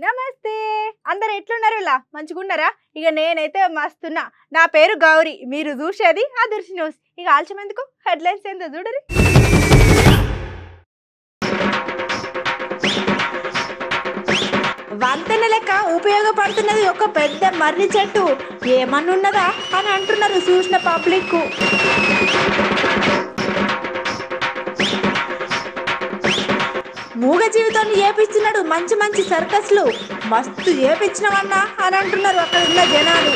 నమస్తే అందరు ఎట్లున్నారులా మంచిగున్నారా? ఇక నేనైతే మస్తున్నా. నా పేరు గౌరీ, మీరు చూసేది అదర్శి న్యూస్. ఇక ఆలస్యం ఎందుకు, హెడ్లైన్స్ ఏందో చూడరి. వంతెన లెక్క ఉపయోగపడుతున్నది ఒక పెద్ద మర్రి చెట్టు, ఏమన్నున్నదా అని అంటున్నారు చూసిన పబ్లిక్. మూగ జీవితాన్ని ఏపిస్తున్నాడు, మంచి మంచి సర్కస్లు మస్తు ఏపించినవన్నా అని అంటున్నారు అక్కడ ఉన్న జనాలు.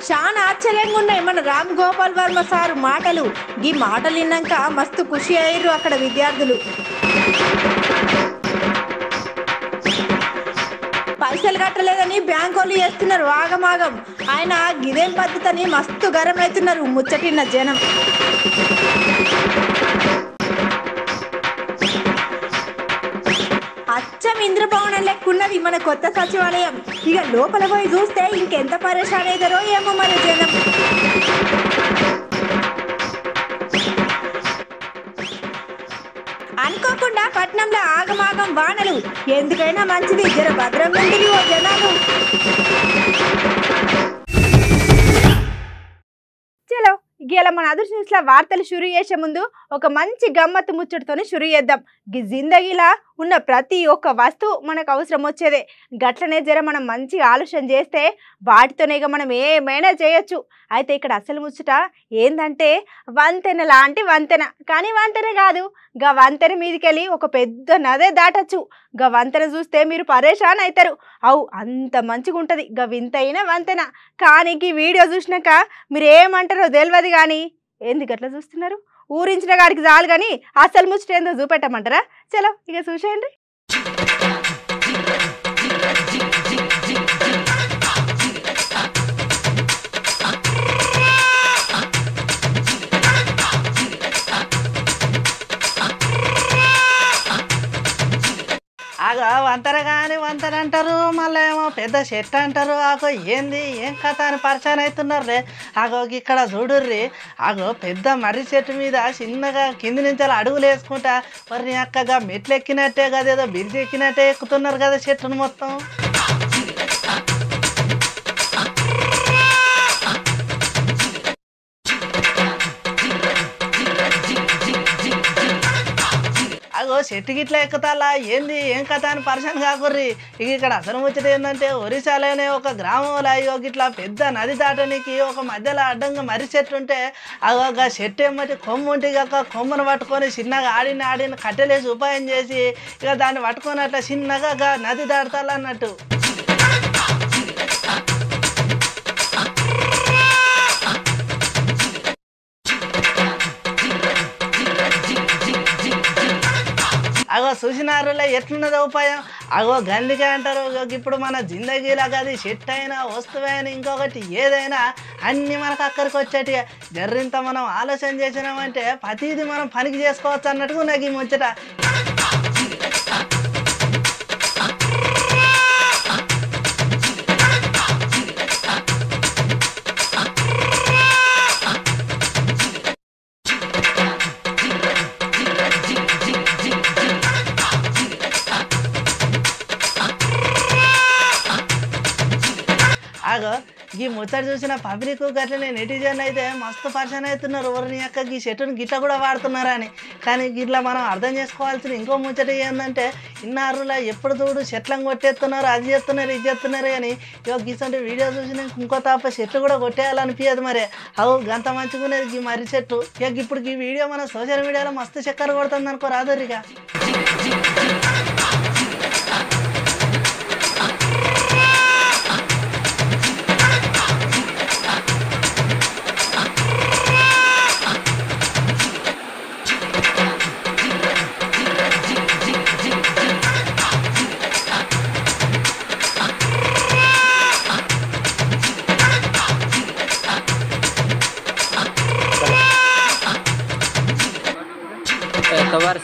చాలా ఆశ్చర్యంగా ఉన్నాయి మన రామ్ గోపాల్ వర్మ సార్ మాటలు. ఈ మాటలు విన్నాక మస్తు ఖుషి అయ్యారు అక్కడ విద్యార్థులు. పైసలు కట్టలేదని బ్యాంక్ వాళ్ళు చేస్తున్నారు ఆగమాగం. ఆయన గిదేం పద్ధతి మస్తు గరం అవుతున్నారు ముచ్చటిన్న జనం. అచ్చం ఇంద్రభవనం లెక్కున్నది మన కొత్త సచివాలయం. ఇక లోపల పోయి చూస్తే ఇంకెంత పరేషాన్ అవుతారో ఏమో మన జనం. అనుకోకుండా పట్నంలో ఆగమాగం వానలు. ఎందుకైనా మంచిది జర భద్రంగా ఉంటుంది ఓ జనాలు. చలో ఇవాళ మన అదర్శి న్యూస్లో వార్తలు షురు చేసే ముందు ఒక మంచి గమ్మత్తు ముచ్చటతోనే షురు చేద్దాం. ఈ జిందగీలా ఉన్న ప్రతి ఒక్క వస్తువు మనకు అవసరం వచ్చేదే. గట్లనే జర మనం మంచిగా ఆలోచన చేస్తే వాటితోనే ఇక మనం ఏమైనా చేయొచ్చు. అయితే ఇక్కడ అసలు ముచ్చట ఏందంటే వంతెన లాంటి వంతెన. కానీ వంతెన కాదు, గా వంతెన మీదకెళ్ళి ఒక పెద్ద నదే దాటచ్చు. గా వంతెన చూస్తే మీరు పరేషాన్ అవుతారు. అవు అంత మంచిగా ఉంటుంది గా వింతైన వంతెన. కానీ ఈ వీడియో చూసినాక మీరు ఏమంటారో తెలియదు. కానీ ఎందుకు అట్లా చూస్తున్నారు? ఊరించిన గాడికి చాలు కానీ అసలు ముచ్చట ఏందో చూపెట్టమంటారా? చలో ఇక చూసేయండి. ఆగో వంతెన కానీ వంతెన అంటారు, మళ్ళీ ఏమో పెద్ద చెట్టు అంటారు. ఆగో ఏంది ఏం కథ అని పరిచయం అవుతున్నారులే. ఆగో ఇక్కడ చూడుర్రి, ఆగో పెద్ద మర్రి చెట్టు మీద చిన్నగా కింది నుంచి అలా అడుగులు వేసుకుంటా మరి అక్కగా మెట్లు ఎక్కినట్టే కదా, ఏదో బిరిచి ఎక్కినట్టే ఎక్కుతున్నారు కదా చెట్టును మొత్తం. అగో చెట్టు గిట్లా ఎక్కుతాలా ఏంది ఏం కథ అని పరిచయం కాకుర్రి. ఇక ఇక్కడ అసలు ముచ్చట ఏంటంటే ఒరిస్సాలోనే ఒక గ్రామంలో అయ్యో గిట్లా పెద్ద నది దాటనికి ఒక మధ్యలో అడ్డంగా మర్రి చెట్టు ఉంటే అగో చెట్టు ఏమంటే కొమ్ము ఉంటే ఇక కొమ్మను పట్టుకొని చిన్నగా ఆడిన కట్టెలేసి ఉపాయం చేసి ఇక దాన్ని పట్టుకొని అట్లా చిన్నగా నది దాటుతాలన్నట్టు. అగో చూసినారులే ఎట్లున్నదో ఉపాయం. అగో గందికే అంటారు. ఇప్పుడు మన జిందగీలాగా అది చెట్టు అయినా వస్తువైనా ఇంకొకటి ఏదైనా అన్నీ మనకు అక్కడికి వచ్చేటిగా. జర్రింత మనం ఆలోచన చేసినామంటే ప్రతిదీ మనం పనికి చేసుకోవచ్చు అన్నట్టుగా నాకు ఈ ముచ్చట. ఆగో ఈ ముచ్చట చూసిన పబ్లిక్ గట్లనే నెటిజన్ అయితే మస్తు పరిచయం అవుతున్నారు. ఎవరిని అక్క ఈ చెట్టును గిట్ల కూడా వాడుతున్నారా అని. కానీ గిట్లా మనం అర్థం చేసుకోవాల్సిన ఇంకో ముచ్చట ఏంటంటే ఇన్నారులా ఎప్పుడు చూడు చెట్లను కొట్టేస్తున్నారు, అది చేస్తున్నారు ఇది చేస్తున్నారు. కానీ ఇక గీసంటే వీడియో చూసిన ఇంకో తప్ప చెట్లు కూడా కొట్టేయాలనిపించదు. మరి అవు గంత మంచిగునేది ఈ మర్రి చెట్టు. ఇక ఇప్పుడు ఈ వీడియో మన సోషల్ మీడియాలో మస్తు చక్కర కొడుతుంది అనుకో రాదరిగా. Kabar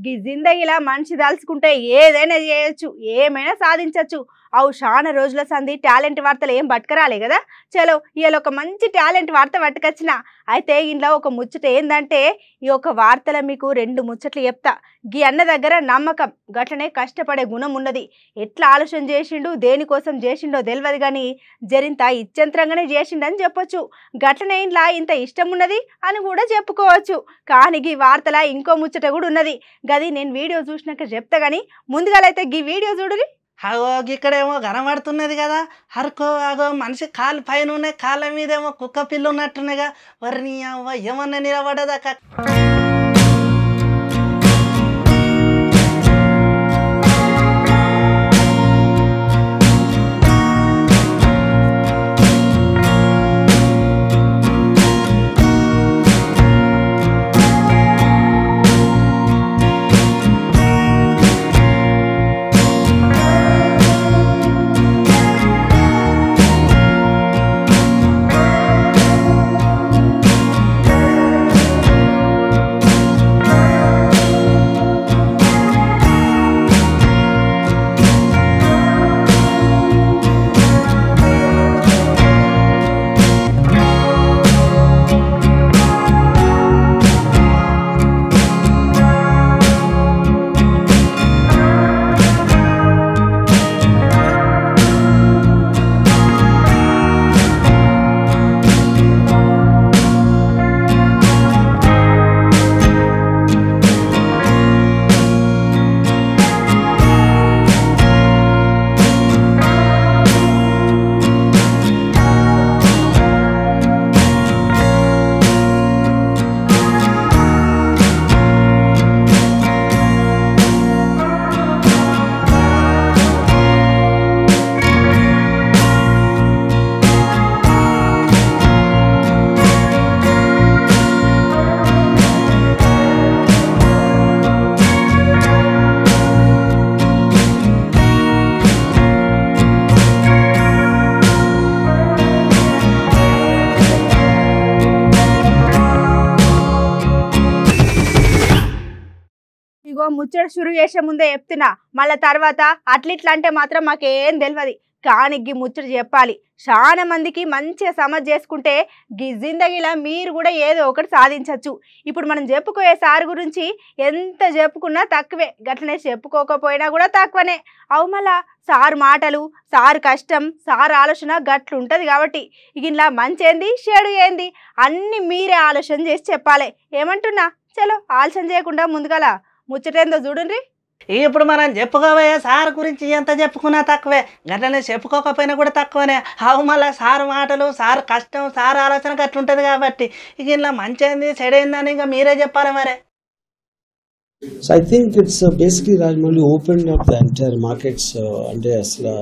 గీ జిందగీలా మనిషి దలుచుకుంటే ఏదైనా చేయొచ్చు, ఏమైనా సాధించవచ్చు. అవు చాలా రోజుల సంది టాలెంట్ వార్తలు ఏం పట్టుకరాలే కదా. చలో ఇవాళ ఒక మంచి టాలెంట్ వార్త పట్టుకొచ్చిన. అయితే ఇంట్లో ఒక ముచ్చట ఏందంటే, ఈ ఒక వార్తలో మీకు 2 ముచ్చట్లు చెప్తా. గీ అన్న దగ్గర నమ్మకం, గట్లనే కష్టపడే గుణం ఉన్నది. ఎట్లా ఆలోచన చేసిండు, దేనికోసం చేసిండో తెలియదు కానీ జరింత ఇచ్చంత్రంగానే చేసిండని చెప్పొచ్చు. గట్లనే ఇంట్లో ఇంత ఇష్టం ఉన్నది అని కూడా చెప్పుకోవచ్చు. కానీ గీ వార్తల ఇంకో ముచ్చట కూడా ఉన్నది. గది నేను వీడియో చూసినాక చెప్తా కానీ ముందుగాలైతే గీ వీడియో చూడురి. అగో ఇక్కడేమో కనబడుతున్నది కదా, హర్కో అగో మనిషి కాలు పైన ఉన్నాయి, కాళ్ళ మీదేమో కుక్క పిల్లు ఉన్నట్టున్నాయిగా. వరిని అవ్వ ఏమన్నా నిలబడదాకా. ఇగో ముచ్చట షురు చేసే ముందే చెప్తున్నా, మళ్ళీ తర్వాత అట్లిట్లా అంటే మాత్రం మాకేం తెలియదు. కానీ గీ ముచ్చట చెప్పాలి. చాలా మందికి మంచిగా సమజ్ చేసుకుంటే గీ జిందగీలా మీరు కూడా ఏదో ఒకటి సాధించవచ్చు. ఇప్పుడు మనం చెప్పుకోయే సార్ గురించి ఎంత చెప్పుకున్నా తక్కువే, గట్లనే చెప్పుకోకపోయినా కూడా తక్కువనే. అవు మళ్ళా సార్ మాటలు, సార్ కష్టం, సార్ ఆలోచన గట్లుంటుంది కాబట్టి ఇలా మంచి ఏంది చెడు ఏంది అన్నీ మీరే ఆలోచన చేసి చెప్పాలి. ఏమంటున్నా? చలో ఆలోచన చేయకుండా ముందుగల ముచ్చటేందో చూడండి. ఇప్పుడు మనం చెప్పుకోబోయే సార్ గురించి ఎంత చెప్పుకున్నా తక్కువే, గట్లనే చెప్పుకోకపోయినా కూడా తక్కువనే. అవు మళ్ళీ సార్ మాటలు, సార్ కష్టం, సార్ ఆలోచన గట్లుంటుంది కాబట్టి ఇలా మంచిది చెడైందని ఇంకా మీరే చెప్పాలి మరే. So I think it's basically Rajmouli opened up the entire markets. అంటే అసలు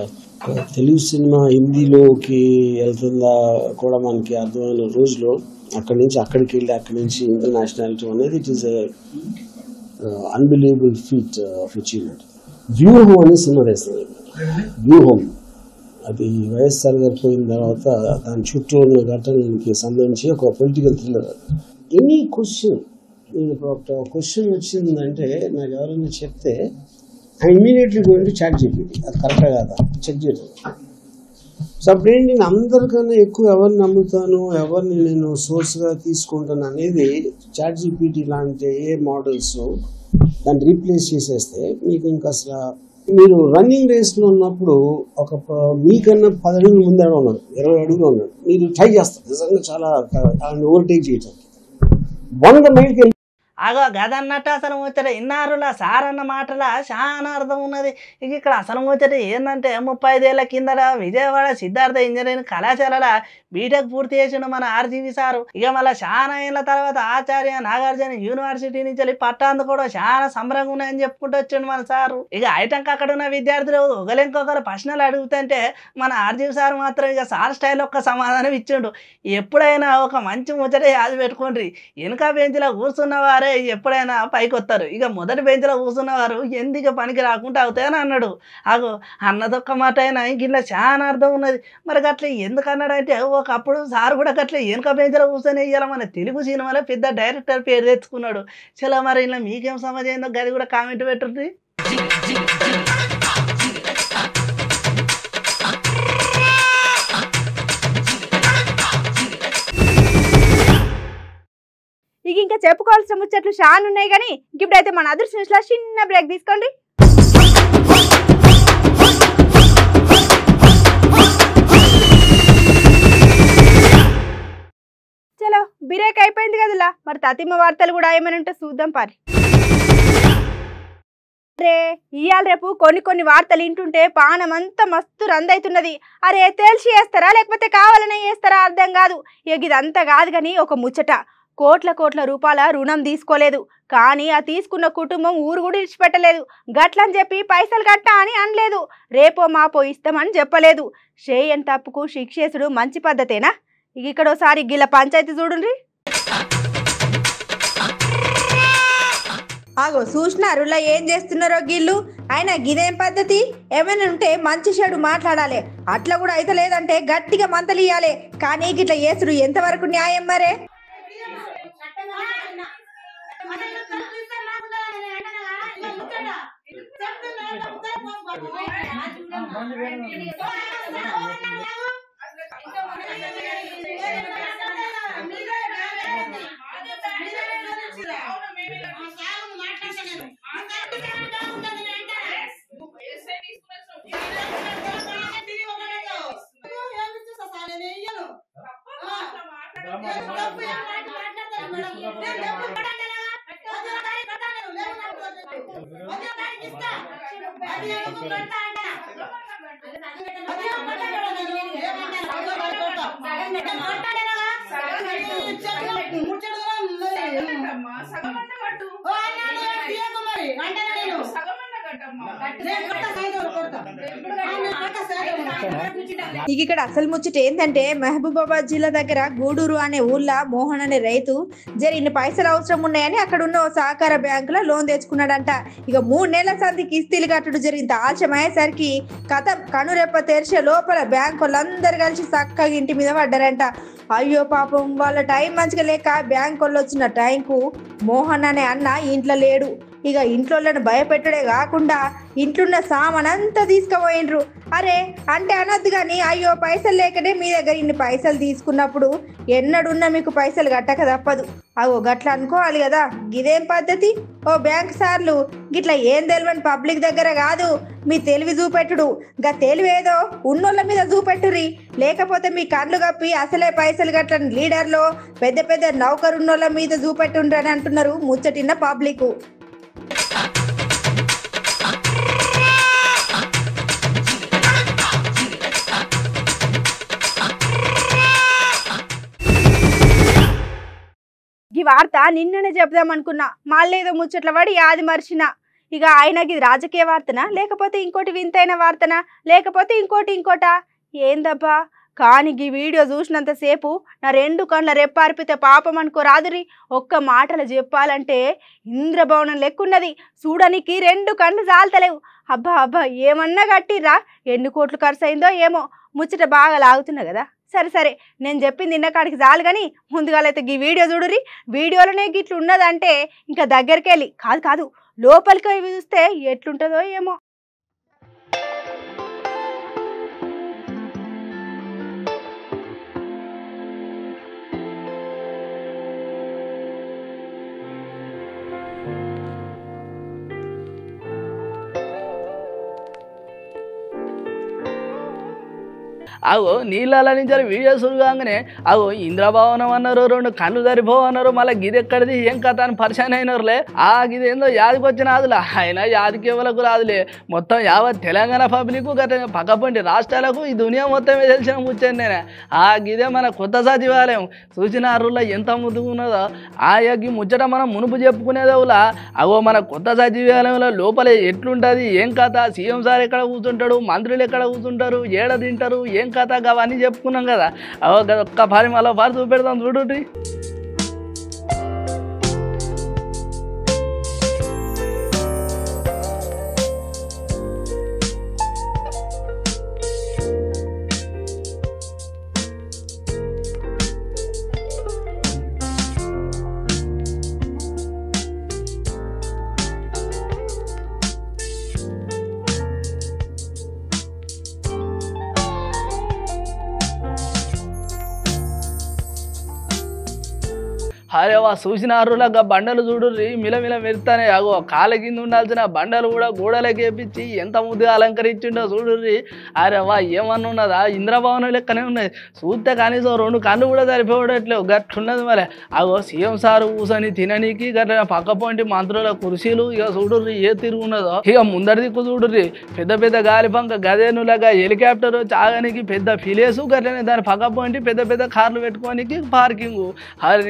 తెలుగు సినిమా హిందీలోకి వెళ్తుందా కూడా మనకి అర్థమైన రోజులో అక్కడి నుంచి అక్కడికి వెళ్ళి అక్కడి నుంచి ఇంటర్నేషనాలిటీ అనేది it is unbelievable feet of achievement. వ్యూహం అనే సినిమా వేస్తుంది. వ్యూహం అది వైఎస్ఆర్ గారు పోయిన తర్వాత దాని చుట్టూ ఉన్న ఘటనలకి సంబంధించి ఒక పొలిటికల్ థ్రిల్లర్. ఎనీ క్వశ్చన్, ఒక క్వశ్చన్ వచ్చిందంటే నాకు ఎవరైనా చెప్తే I immediately going to chat GPT, అది కరెక్టా కాదా చెక్ చేయడం. సో అప్పుడేంటి నేను అందరికన్నా ఎక్కువ ఎవరిని నమ్ముతాను, ఎవరిని నేను సోర్స్గా తీసుకుంటాను అనేది చాట్ జీపీటీ లాంటి ఏ మోడల్స్ దాన్ని రీప్లేస్ చేసేస్తే మీకు ఇంకా అసలు మీరు రన్నింగ్ రేస్లో ఉన్నప్పుడు ఒక మీకన్నా 10 అడుగులు ముందే ఉన్నాడు, 20 అడుగులు ఉన్నాడు, మీరు ట్రై చేస్తారు నిజంగా చాలా ఓవర్టేక్ చేయడానికి 100 మైల్కి వెళ్ళి అగో గదన్నట్టు అసలు ముచ్చట ఇన్నారులా సార్ అన్న మాటలా చాలా అర్థం ఉన్నది. ఇక ఇక్కడ అసలు ముచ్చట ఏంటంటే 35 ఏళ్ల కిందట విజయవాడ సిద్ధార్థ ఇంజనీరింగ్ కళాశాల బీటెక్ పూర్తి చేసిండు మన ఆర్జీవి సారు. ఇక మళ్ళీ చాలా ఏళ్ళ తర్వాత ఆచార్య నాగార్జున యూనివర్సిటీ నుంచి వెళ్ళి పట్టాందు కూడా చాలా సంబరంగా ఉన్నాయని చెప్పుకుంటూ వచ్చిండు మన సారు. ఇక ఐటంకి అక్కడ ఉన్న విద్యార్థులు ఒకరింకొకరు ప్రశ్నలు అడుగుతుంటే మన ఆర్జీవి సార్ మాత్రం ఇక సార్ స్టైల్ ఒక్క సమాధానం ఇచ్చిండు. ఎప్పుడైనా ఒక మంచి ముచ్చట యాది పెట్టుకోండి, వెనుక బెంచ్లో కూర్చున్న వారు సరే ఎప్పుడైనా పైకి వస్తారు, ఇక మొదటి బెంచ్లో కూర్చున్న వారు ఎందుకు పనికి రాకుండా అవుతాయని అన్నాడు. అగో అన్నదొక్క మాట అయినా ఇంక చాలా అర్థం ఉన్నది. మరి గట్ల ఎందుకు అన్నాడంటే ఒకప్పుడు సార్ కూడా గట్ల వెనుక బెంచ్లో కూర్చొని ఇవ్వాలి మన తెలుగు సినిమాలో పెద్ద డైరెక్టర్ పేరు తెచ్చుకున్నాడు. చలో మరి ఇలా మీకేం సమాజం అయిందో గది కూడా కామెంట్ పెట్టుర్రి. ఇక ఇంకా చెప్పుకోవాల్సిన ముచ్చట్లు చాలా ఉన్నాయి కానీ ఇప్పుడైతే మన అదృష్ట న్యూస్లో చిన్న బ్రేక్ తీసుకోండి. చలో బ్రేక్ అయిపోయింది కదలా, మరి తతిమ వార్తలు కూడా ఏమైనా ఉంటే చూద్దాం పారి. అరే ఇవాళ రేపు కొన్ని వార్తలు వింటుంటే పానం అంతా మస్తు రందవుతున్నది. అరే తెలిసి చేస్తారా లేకపోతే కావాలనే చేస్తారా అర్థం కాదు. ఇక ఇదంతా కాదు కానీ ఒక ముచ్చట, కోట్ల రూపాయల రుణం తీసుకోలేదు కానీ ఆ తీసుకున్న కుటుంబం ఊరు కూడా ఇడిచిపెట్టలేదు. గట్లని చెప్పి పైసలు కట్టా అని అనలేదు, రేపో మాపో ఇస్తామని చెప్పలేదు. చేయని తప్పుకు శిక్షేసుడు మంచి పద్ధతేనా? ఇక ఇక్కడ ఒకసారి గిల్ల పంచాయతీ చూడండి. ఆగో చూసినారులా ఏం చేస్తున్నారో గిల్లు. ఆయన గిదేం పద్ధతి? ఏమైనా ఉంటే మంచి చెడు మాట్లాడాలి, అట్లా కూడా అయితే లేదంటే గట్టిగా మంతలియాలి. కానీ గిట్లా చేసుడు ఎంతవరకు న్యాయం మరే? ఇక ఇక్కడ అసలు ముచ్చట ఏంటంటే మహబూబాబాద్ జిల్లా దగ్గర గూడూరు అనే ఊళ్ళో మోహన్ అనే రైతు ఇన్ని పైసలు అవసరం ఉన్నాయని అక్కడ ఉన్న ఓ సహకార బ్యాంకులో లోన్ తెచ్చుకున్నాడంట. ఇక 3 నెలల సంది కిస్తీలు కట్టడు జరిగింది. ఆలస్యం అయ్యేసరికి కనురెప్ప తెరిచే లోపల బ్యాంకు వాళ్ళందరూ కలిసి చక్కగా ఇంటి మీద పడ్డారంట. అయ్యో పాపం వాళ్ళ టైం మంచిగా లేక బ్యాంకు వాళ్ళు వచ్చిన టైంకు మోహన్ అనే అన్న ఇంట్లో లేడు. ఇక ఇంట్లోళ్ళని భయపెట్టడే కాకుండా ఇంట్లున్న సామాన్ అంతా తీసుకుపోయినరు. అరే అంటే అనొద్దు కానీ అయ్యో పైసలు లేకనే మీ దగ్గర ఇన్ని పైసలు తీసుకున్నప్పుడు ఎన్నడున్నా మీకు పైసలు కట్టక తప్పదు. అగో గట్లా అనుకోవాలి కదా. ఇదేం పద్ధతి? ఓ బ్యాంక్ సార్లు గిట్లా ఏం తెలియని పబ్లిక్ దగ్గర కాదు మీ తెలివి చూపెట్టుడు. తెలివేదో ఉన్నోళ్ళ మీద చూపెట్టురి, లేకపోతే మీ కళ్ళు కప్పి అసలే పైసలు కట్టని లీడర్లో పెద్ద నౌకరున్నోళ్ళ మీద చూపెట్టుండ్రు అని అంటున్నారు ముచ్చటిన్న పబ్లిక్. ఈ వార్త నిన్ననే చెప్దాం అనుకున్నా, మళ్ళీ ఏదో ముచ్చట్ల పడి ఆది మర్చినా. ఇక ఆయనకి ఇది రాజకీయ వార్తనా లేకపోతే ఇంకోటి వింతైన వార్తనా లేకపోతే ఇంకోటా ఏందబ్బా? కానీ ఈ వీడియో చూసినంతసేపు నా 2 కళ్ళ రెప్పార్పితే పాపం అనుకో రాదురి. ఒక్క మాటలు చెప్పాలంటే ఇంద్రభవనం లెక్కున్నది. చూడనికి 2 కళ్ళు చాలతలేవు. అబ్బా ఏమన్నా కట్టిర్రా, ఎన్ని కోట్లు ఖర్చు అయిందో ఏమో. ముచ్చట బాగా లాగుతున్నా కదా. సరే నేను చెప్పింది నిన్నకాడికి చాలు కానీ ముందుగాలైతే ఈ వీడియో చూడురి. వీడియోలోనే గిట్లు ఉన్నదంటే ఇంకా దగ్గరికి వెళ్ళి కాదు లోపలికి చూస్తే ఎట్లుంటుందో ఏమో. అగో నీళ్ళ నుంచి వీడియో సురుగానే అగో ఇంద్రభవనం అన్నారు, 2 కళ్ళు సరిపోవన్నారు. మళ్ళీ గిది ఎక్కడిది ఏం కథ అని పరిచయం అయినరులే. గిదేందో యాదికి వచ్చిన రాదులే, అయినా యాదికి ఎవరికి రాదులే. మొత్తం యావత్ తెలంగాణ పబ్లిక్ గత పక్కపంటి రాష్ట్రాలకు ఈ దునియా మొత్తమే తెలిసిన ముచ్చాను నేనే. గిదే మన కొత్త సచివాలయం చూసిన అరువుల్లో ఎంత ముద్దుకున్నదో. ఈ ముచ్చట మనం మునుపు చెప్పుకునేదవులా. అగో మన కొత్త సచివాలయంలో లోపల ఎట్లుంటుంది, ఏం కథ, సీఎం సార్ ఎక్కడ కూర్చుంటాడు, మంత్రులు ఎక్కడ కూర్చుంటారు, ఏడ తింటారు, ఏం కథ అవన్నీ చెప్పుకున్నాం కదా. ఒక్క పారి మళ్ళీ పారి చూపెడతాం చూడండి. అరే వా చూసినారులాగా బండలు చూడుర్రి మిలమిల మెరుతానే అగో కాళ్ళ కింద ఉండాల్సిన బండలు కూడా గోడలకి వేపించి ఎంత ముద్దుగా అలంకరించిండో చూడుర్రి. అరే వా ఏమన్నా ఉన్నదా ఇంద్రభవనం లెక్కనే ఉన్నది. చూస్తే కనీసం 2 కళ్ళు కూడా సరిపోవట్లేవు గట్లున్నది. మరి అగో సీఎం సారు కూర్చొని తిననీకి గట్ల పక్క పోంటి మంత్రుల కుర్చీలు ఇక చూడుర్రి ఏ తిరుగున్నదో. ఇక ముందరి దిక్కు చూడుర్రి పెద్ద పెద్ద గాలిపంక గదేనులాగా హెలికాప్టర్ చాగనికి పెద్ద ఫిలేసు గట్లనే దాని పక్క పోంటి పెద్ద పెద్ద కార్లు పెట్టుకోనికి పార్కింగు. అరే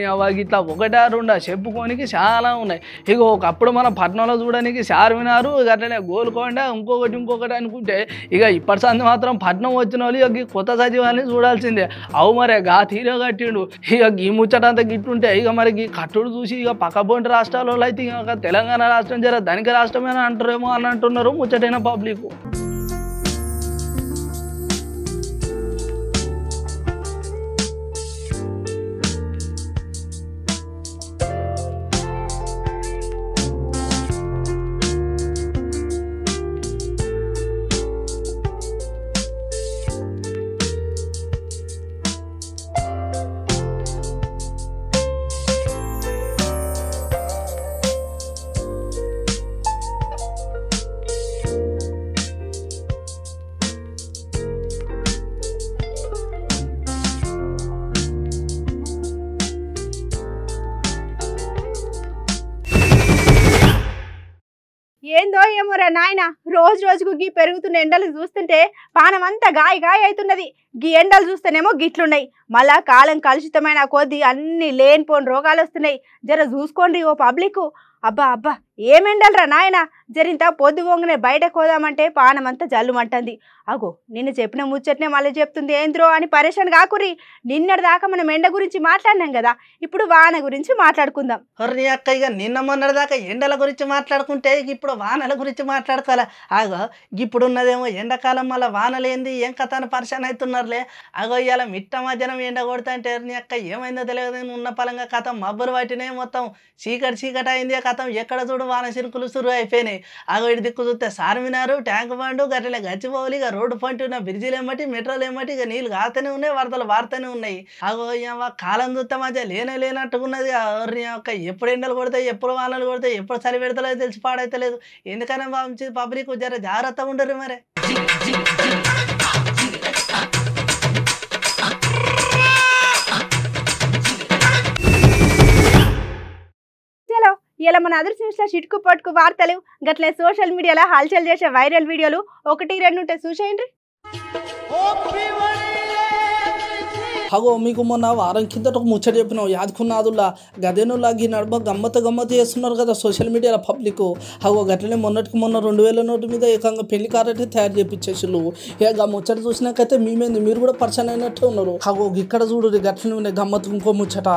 ఇట్లా 1 2 చెప్పుకోనికి చాలా ఉన్నాయి. ఇక ఒకప్పుడు మన పట్నంలో చూడడానికి చార్మినారు గట్లనే గోల్కొండ ఇంకొకటి అనుకుంటే ఇక ఇప్పటి సంది మాత్రం పట్నం వచ్చిన వాళ్ళు ఇక కొత్త సచివాలయం చూడాల్సిందే. అవు మరి గా తీరే కట్టిండు. ఇక ఈ ముచ్చటంతా గిట్టుంటే ఇక మరి ఈ కట్టుడు చూసి ఇక పక్కపోంటి రాష్ట్రాలలో అయితే ఇక తెలంగాణ రాష్ట్రం జర ధనిక రాష్ట్రమేనా అంటారేమో అని అంటున్నారు ముచ్చటైన పబ్లిక్. ఏందో ఏమోరా నాయన రోజు రోజుకు గీ పెరుగుతున్న ఎండలు చూస్తుంటే పానం అంతా గాయ అవుతున్నది. గీ ఎండలు చూస్తేనేమో గిట్లున్నాయి. మళ్ళా కాలం కలుషితమైన కొద్దీ అన్ని లేనిపోని రోగాలు వస్తున్నాయి. జర చూసుకోండి ఓ పబ్లిక్. అబ్బా ఏమెండలరా నాయన. జరింత పొద్దు వంగనే బయటకు పోదామంటే పానం అంతా జల్లుమంటుంది. అగో నిన్ను చెప్పిన ముచ్చట్నే మళ్ళీ చెప్తుంది ఏంద్రో అని పరేషాన్ కాకురి. నిన్నటి దాకా మనం ఎండ గురించి మాట్లాడినాం కదా, ఇప్పుడు వాన గురించి మాట్లాడుకుందాం. నీ అక్క ఇక నిన్న మొన్నటి దాకా ఎండల గురించి మాట్లాడుకుంటే ఇప్పుడు వానల గురించి మాట్లాడుకోవాలి. అగో ఇప్పుడు ఉన్నదేమో ఎండాకాలం మళ్ళీ వానలేంది ఏం కథ అని పరేషాన్ అవుతున్నారులే. అగో ఇవాళ మిట్ట మధ్యాహ్నం ఎండ కొడతా అంటే నీ అక్క ఏమైందో తెలియదు ఉన్న పలంగా కథం మబ్బులు పట్టినాయి. మొత్తం చీకటి అయింది. కథం ఎక్కడ చూడు వాన చిరుకులు సురు అయిపోయినాయి. అగో ఇటు దిక్కు చూస్తే చార్మినారు ట్యాంక్ బండు గట్ల గచ్చిపోవాలి. ఇక రోడ్డు పంటి ఉన్న బ్రిడ్జిలు ఏమటి మెట్రోలు ఏమటి ఇక నీళ్ళు కాస్తూనే ఉన్నాయి, వరదలు వారుతూనే ఉన్నాయి. అగో కాలం చూస్తే మధ్య లేనట్టుకున్నది. ఎప్పుడు ఎండలు కొడతాయి, ఎప్పుడు వానలు కొడతాయి, ఎప్పుడు చలి పెడతలో తెలిసి పాడైతలేదు. ఎందుకనే పంచి పబ్లిక్ జర జాగ్రత్తగా ఉండరు మరి. ఇలా మన అదర్ న్యూస్లో చిటుకు పట్టుకు వార్తలు గట్లే సోషల్ మీడియాలో హల్చల్ చేసే వైరల్ వీడియోలు 1 2 ఉంటే చూసేయండి. అగో మీకు మొన్న వారం కిందట ఒక ముచ్చట చెప్పినావు యాదుకున్నాదుల్లా గదేనులాగి నడుమ గమ్మత్తు చేస్తున్నారు కదా సోషల్ మీడియాలో పబ్లిక్. అగో గట్లనే మొన్నటికి మొన్న 2000 నోటు మీద ఏకంగా పెళ్లి కారెట్టే తయారు చేపించేసిళ్ళు. ఇక ముచ్చట చూసినాకైతే మీరు కూడా పర్సన్ అయినట్టే ఉన్నారు. అగో ఇక్కడ చూడు గట్లనే ఉన్నాయి గమ్మత్తు ఇంకో ముచ్చట.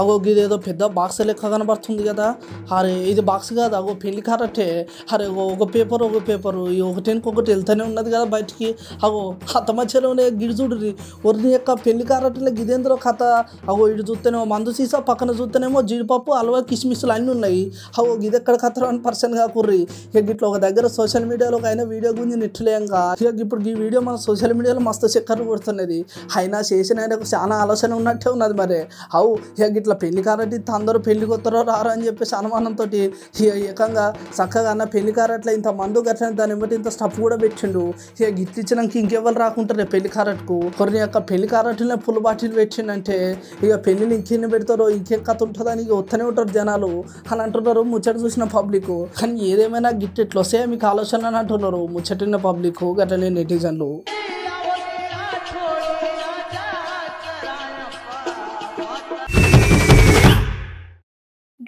అగో ఇది ఏదో పెద్ద బాక్స్ లెక్క కనబడుతుంది కదా. అరే ఇది బాక్స్ కాదు అగో పెళ్లి కారెట్టే. అరే ఒక పేపరు ఈ ఒకటి వెళ్తూనే ఉన్నది కదా బయటికి. అగో అత మధ్యలోనే గిడి చూడు ఒరిని యొక్క పెళ్లి కారెట్ గిదేంద్రో కథ. అగో ఇటు చూస్తేనేమో మందు సీసా, పక్కన చూస్తేనేమో జీడిపప్పు, హల్వా, కిస్మిస్లు అన్నీ ఉన్నాయి. అగో గిదెక్కడ కథ అని పర్సన్ కాకుర్రి. ఇక ఇట్లా ఒక దగ్గర సోషల్ మీడియాలో అయినా వీడియో గురించి నెట్టలేంగా. ఇక ఇప్పుడు ఈ వీడియో మన సోషల్ మీడియాలో మస్తు చక్కర్లు కొడుతున్నది. అయినా చేసిన ఆయనకు చాలా ఆలోచన ఉన్నట్టే ఉన్నది మరి. అవు ఇక ఇట్లా పెళ్లి కారటి అందరూ పెళ్లికి వస్తారో రారో అని చెప్పేసి అనుమానంతో ఇక ఏకంగా చక్కగా అన్న పెళ్లి కారట్ల ఇంత మందు గట్ల దాన్ని బట్టి ఇంత స్టఫ్ కూడా పెట్టిండు. ఇక గిట్లు ఇచ్చినాక ఇంకెవరు రాకుంటారు పెళ్లి కారట్కు. కొన్ని యొక్క పెళ్లి కారట్లనే ఫుల్ బాటిల్ పెట్టిండంటే ఇక పెళ్లిని ఇంకెన్ని పెడతారో ఇంకేం కథ ఉంటుందని ఇక వస్తూనే ఉంటారు జనాలు అని అంటున్నారు ముచ్చట చూసిన పబ్లిక్. కానీ ఏదేమైనా గిట్ ఇట్లా వస్తే మీకు ఆలోచన అని అంటున్నారు ముచ్చటిన పబ్లిక్ గట్లనే నెటిజన్లు.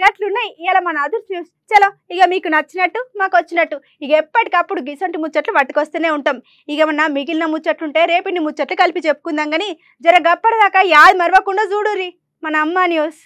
గట్లున్నాయి ఇలా మన అదర్ న్యూస్. చలో ఇక మీకు నచ్చినట్టు మాకు వచ్చినట్టు ఇక ఎప్పటికప్పుడు గిసంటి ముచ్చట్లు పట్టుకొస్తూనే ఉంటాం. ఇక మన మిగిలిన ముచ్చట్లుంటే రేపిండి ముచ్చట్లు కలిపి చెప్పుకుందాం. కానీ జర గప్పటిదాకా యాద్ మరవకుండా చూడుర్రి మన అమ్మ న్యూస్.